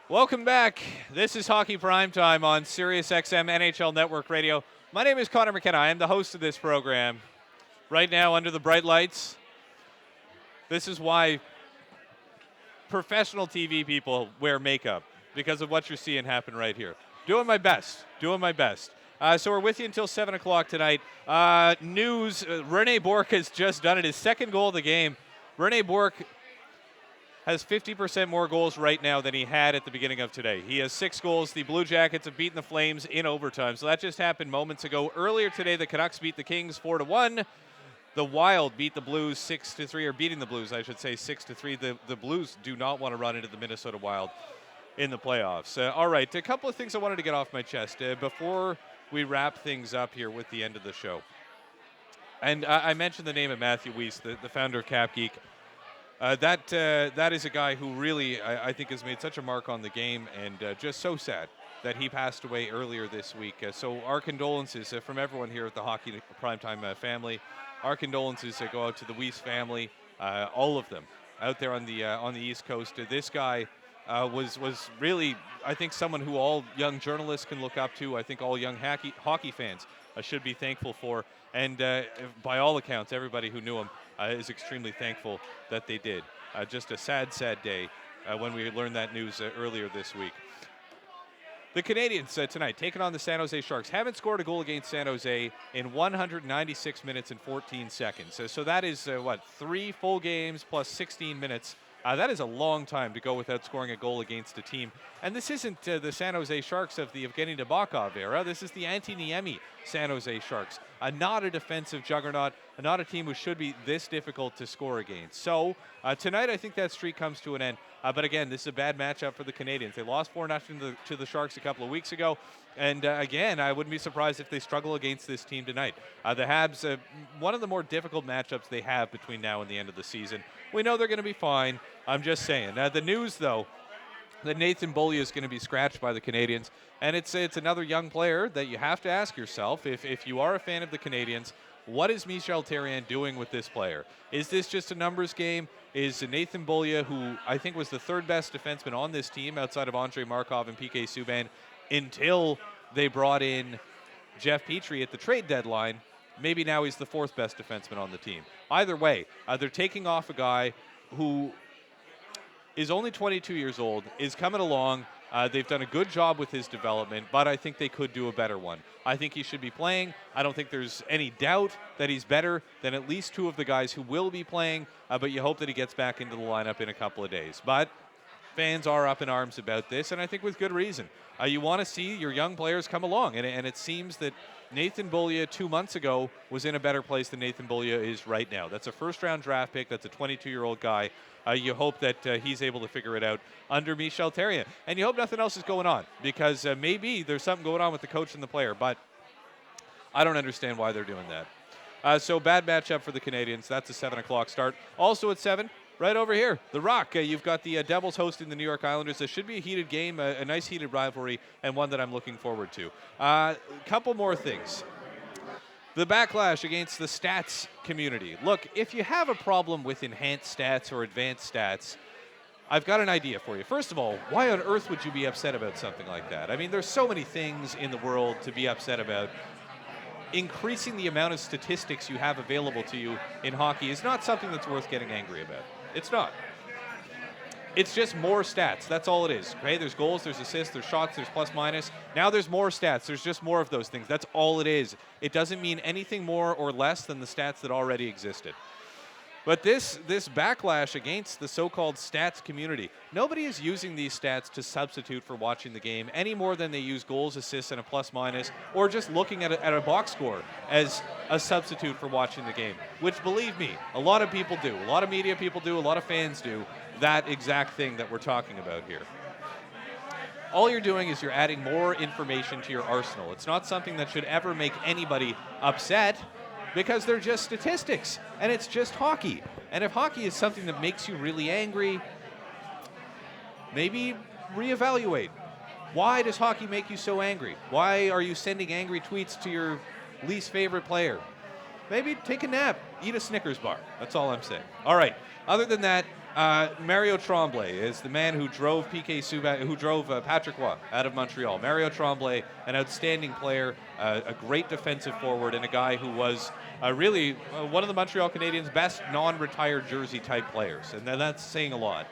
Welcome back. This is Hockey Primetime on Sirius XM NHL Network Radio. My name is Conor McKenna. I am the host of this program. Right now, under the bright lights, this is why professional TV people wear makeup, because of what you're seeing happen right here. Doing my best. So we're with you until 7 o'clock tonight. News, Rene Bourque has just done it. His second goal of the game. Rene Bourque has 50% more goals right now than he had at the beginning of today. He has 6 goals. The Blue Jackets have beaten the Flames in overtime. So that just happened moments ago. Earlier today, the Canucks beat the Kings 4-1. The Wild beat the Blues 6-3, or beating the Blues, I should say, 6-3. The Blues do not want to run into the Minnesota Wild in the playoffs. All right, a couple of things I wanted to get off my chest before we wrap things up here with the end of the show. And I mentioned the name of Matthew Weiss, the founder of Cap Geek. That is a guy who really, I think, has made such a mark on the game, and just so sad that he passed away earlier this week. So our condolences from everyone here at the Hockey Primetime family. Our condolences go out to the Weiss family, all of them out there on the East Coast. This guy was really, I think, someone who all young journalists can look up to. I think all young hockey fans should be thankful for. And by all accounts, everybody who knew him is extremely thankful that they did. Just a sad day when we learned that news earlier this week. The Canadiens tonight taking on the San Jose Sharks. Haven't scored a goal against San Jose in 196 minutes and 14 seconds. So that is, 3 full games plus 16 minutes. That is a long time to go without scoring a goal against a team. And this isn't the San Jose Sharks of the Evgeny Nabokov era. This is the Antti Niemi San Jose Sharks. Not a defensive juggernaut, not a team who should be this difficult to score against. So tonight I think that streak comes to an end. But again, this is a bad matchup for the Canadiens. They lost 4-0 to the Sharks a couple of weeks ago. And again, I wouldn't be surprised if they struggle against this team tonight. The Habs, one of the more difficult matchups they have between now and the end of the season. We know they're going to be fine. I'm just saying. The news, though, that Nathan Beaulieu is going to be scratched by the Canadiens. And it's another young player that you have to ask yourself, if you are a fan of the Canadiens, what is Michel Therrien doing with this player? Is this just a numbers game? Is Nathan Beaulieu, who I think was the third best defenseman on this team outside of Andrei Markov and PK Subban, until they brought in Jeff Petrie at the trade deadline, maybe now he's the fourth best defenseman on the team. Either way, they're taking off a guy who is only 22 years old, is coming along. They've done a good job with his development, but I think they could do a better one. I think he should be playing. I don't think there's any doubt that he's better than at least 2 of the guys who will be playing, but you hope that he gets back into the lineup in a couple of days. But fans are up in arms about this, and I think with good reason. You want to see your young players come along, and it seems that Nathan Beaulieu 2 months ago was in a better place than Nathan Beaulieu is right now. That's a first-round draft pick. That's a 22-year-old guy. You hope that he's able to figure it out under Michel Therrien. And you hope nothing else is going on, because maybe there's something going on with the coach and the player, but I don't understand why they're doing that. So bad matchup for the Canadiens. That's a 7 o'clock start. Also at 7, right over here, The Rock. You've got the Devils hosting the New York Islanders. This should be a heated game, a nice heated rivalry, and one that I'm looking forward to. A couple more things. The backlash against the stats community. Look, if you have a problem with enhanced stats or advanced stats, I've got an idea for you. First of all, why on earth would you be upset about something like that? I mean, there's so many things in the world to be upset about. Increasing the amount of statistics you have available to you in hockey is not something that's worth getting angry about. It's not. It's just more stats. That's all it is. Okay, there's goals, there's assists, there's shots, there's plus minus. Now there's more stats. There's just more of those things. That's all it is. It doesn't mean anything more or less than the stats that already existed. But this backlash against the so-called stats community, nobody is using these stats to substitute for watching the game any more than they use goals, assists, and a plus-minus, or just looking at a box score as a substitute for watching the game, which, believe me, a lot of people do. A lot of media people do. A lot of fans do that exact thing that we're talking about here. All you're doing is you're adding more information to your arsenal. It's not something that should ever make anybody upset, because they're just statistics, and it's just hockey. And if hockey is something that makes you really angry, maybe reevaluate. Why does hockey make you so angry? Why are you sending angry tweets to your least favorite player? Maybe take a nap. eat a Snickers bar. That's all I'm saying. All right. Other than that, Mario Tremblay is the man who drove Patrick Roy out of Montreal. Mario Tremblay, an outstanding player, a great defensive forward, and a guy who was really one of the Montreal Canadiens' best non-retired jersey type players, and that's saying a lot.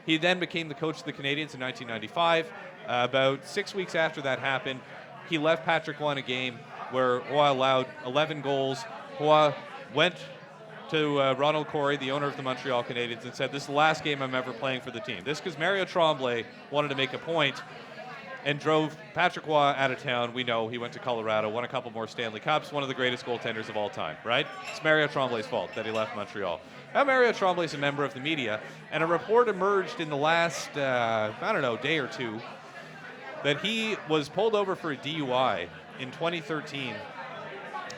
He then became the coach of the Canadiens in 1995. About 6 weeks after that happened, he left Patrick Roy in a game where Roy allowed 11 goals. Roy went to Ronald Corey, the owner of the Montreal Canadiens, and said, "This is the last game I'm ever playing for the team." This because Mario Tremblay wanted to make a point and drove Patrick Roy out of town. We know he went to Colorado, won a couple more Stanley Cups, one of the greatest goaltenders of all time, right? It's Mario Tremblay's fault that he left Montreal. Now Mario Tremblay is a member of the media, and a report emerged in the last, day or two, that he was pulled over for a DUI in 2013,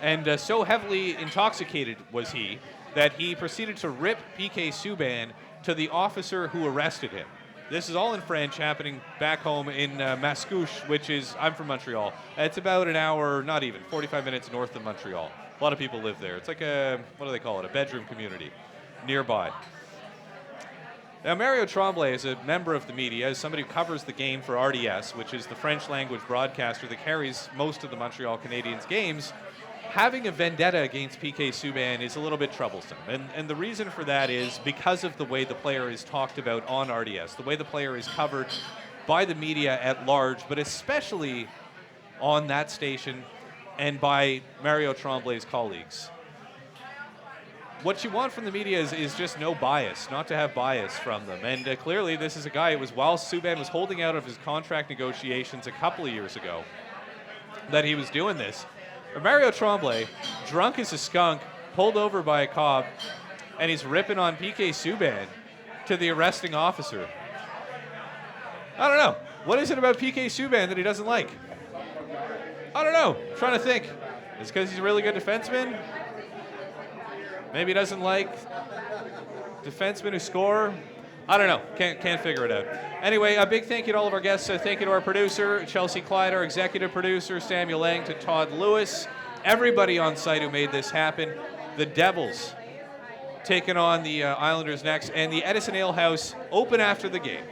and so heavily intoxicated was he that he proceeded to rip PK Subban to the officer who arrested him. This is all in French, happening back home in Mascouche, which is, I'm from Montreal. It's about an hour, not even, 45 minutes north of Montreal. A lot of people live there. It's like a, what do they call it, a bedroom community nearby. Now, Mario Tremblay is a member of the media, is somebody who covers the game for RDS, which is the French language broadcaster that carries most of the Montreal Canadiens games. Having a vendetta against PK Subban is a little bit troublesome. And the reason for that is because of the way the player is talked about on RDS, the way the player is covered by the media at large, but especially on that station and by Mario Tremblay's colleagues. What you want from the media is just no bias, not to have bias from them. And clearly this is a guy, it was while Subban was holding out of his contract negotiations a couple of years ago that he was doing this. Mario Tremblay, drunk as a skunk, pulled over by a cop, and he's ripping on PK Subban to the arresting officer. I don't know. What is it about PK Subban that he doesn't like? I don't know. I'm trying to think. Is it because he's a really good defenseman? Maybe he doesn't like defensemen who score? I don't know. Can't figure it out. Anyway, a big thank you to all of our guests. Thank you to our producer, Chelsea Clyde, our executive producer, Samuel Lang, to Todd Lewis, everybody on site who made this happen. The Devils taking on the Islanders next, and the Edison Ale House open after the game.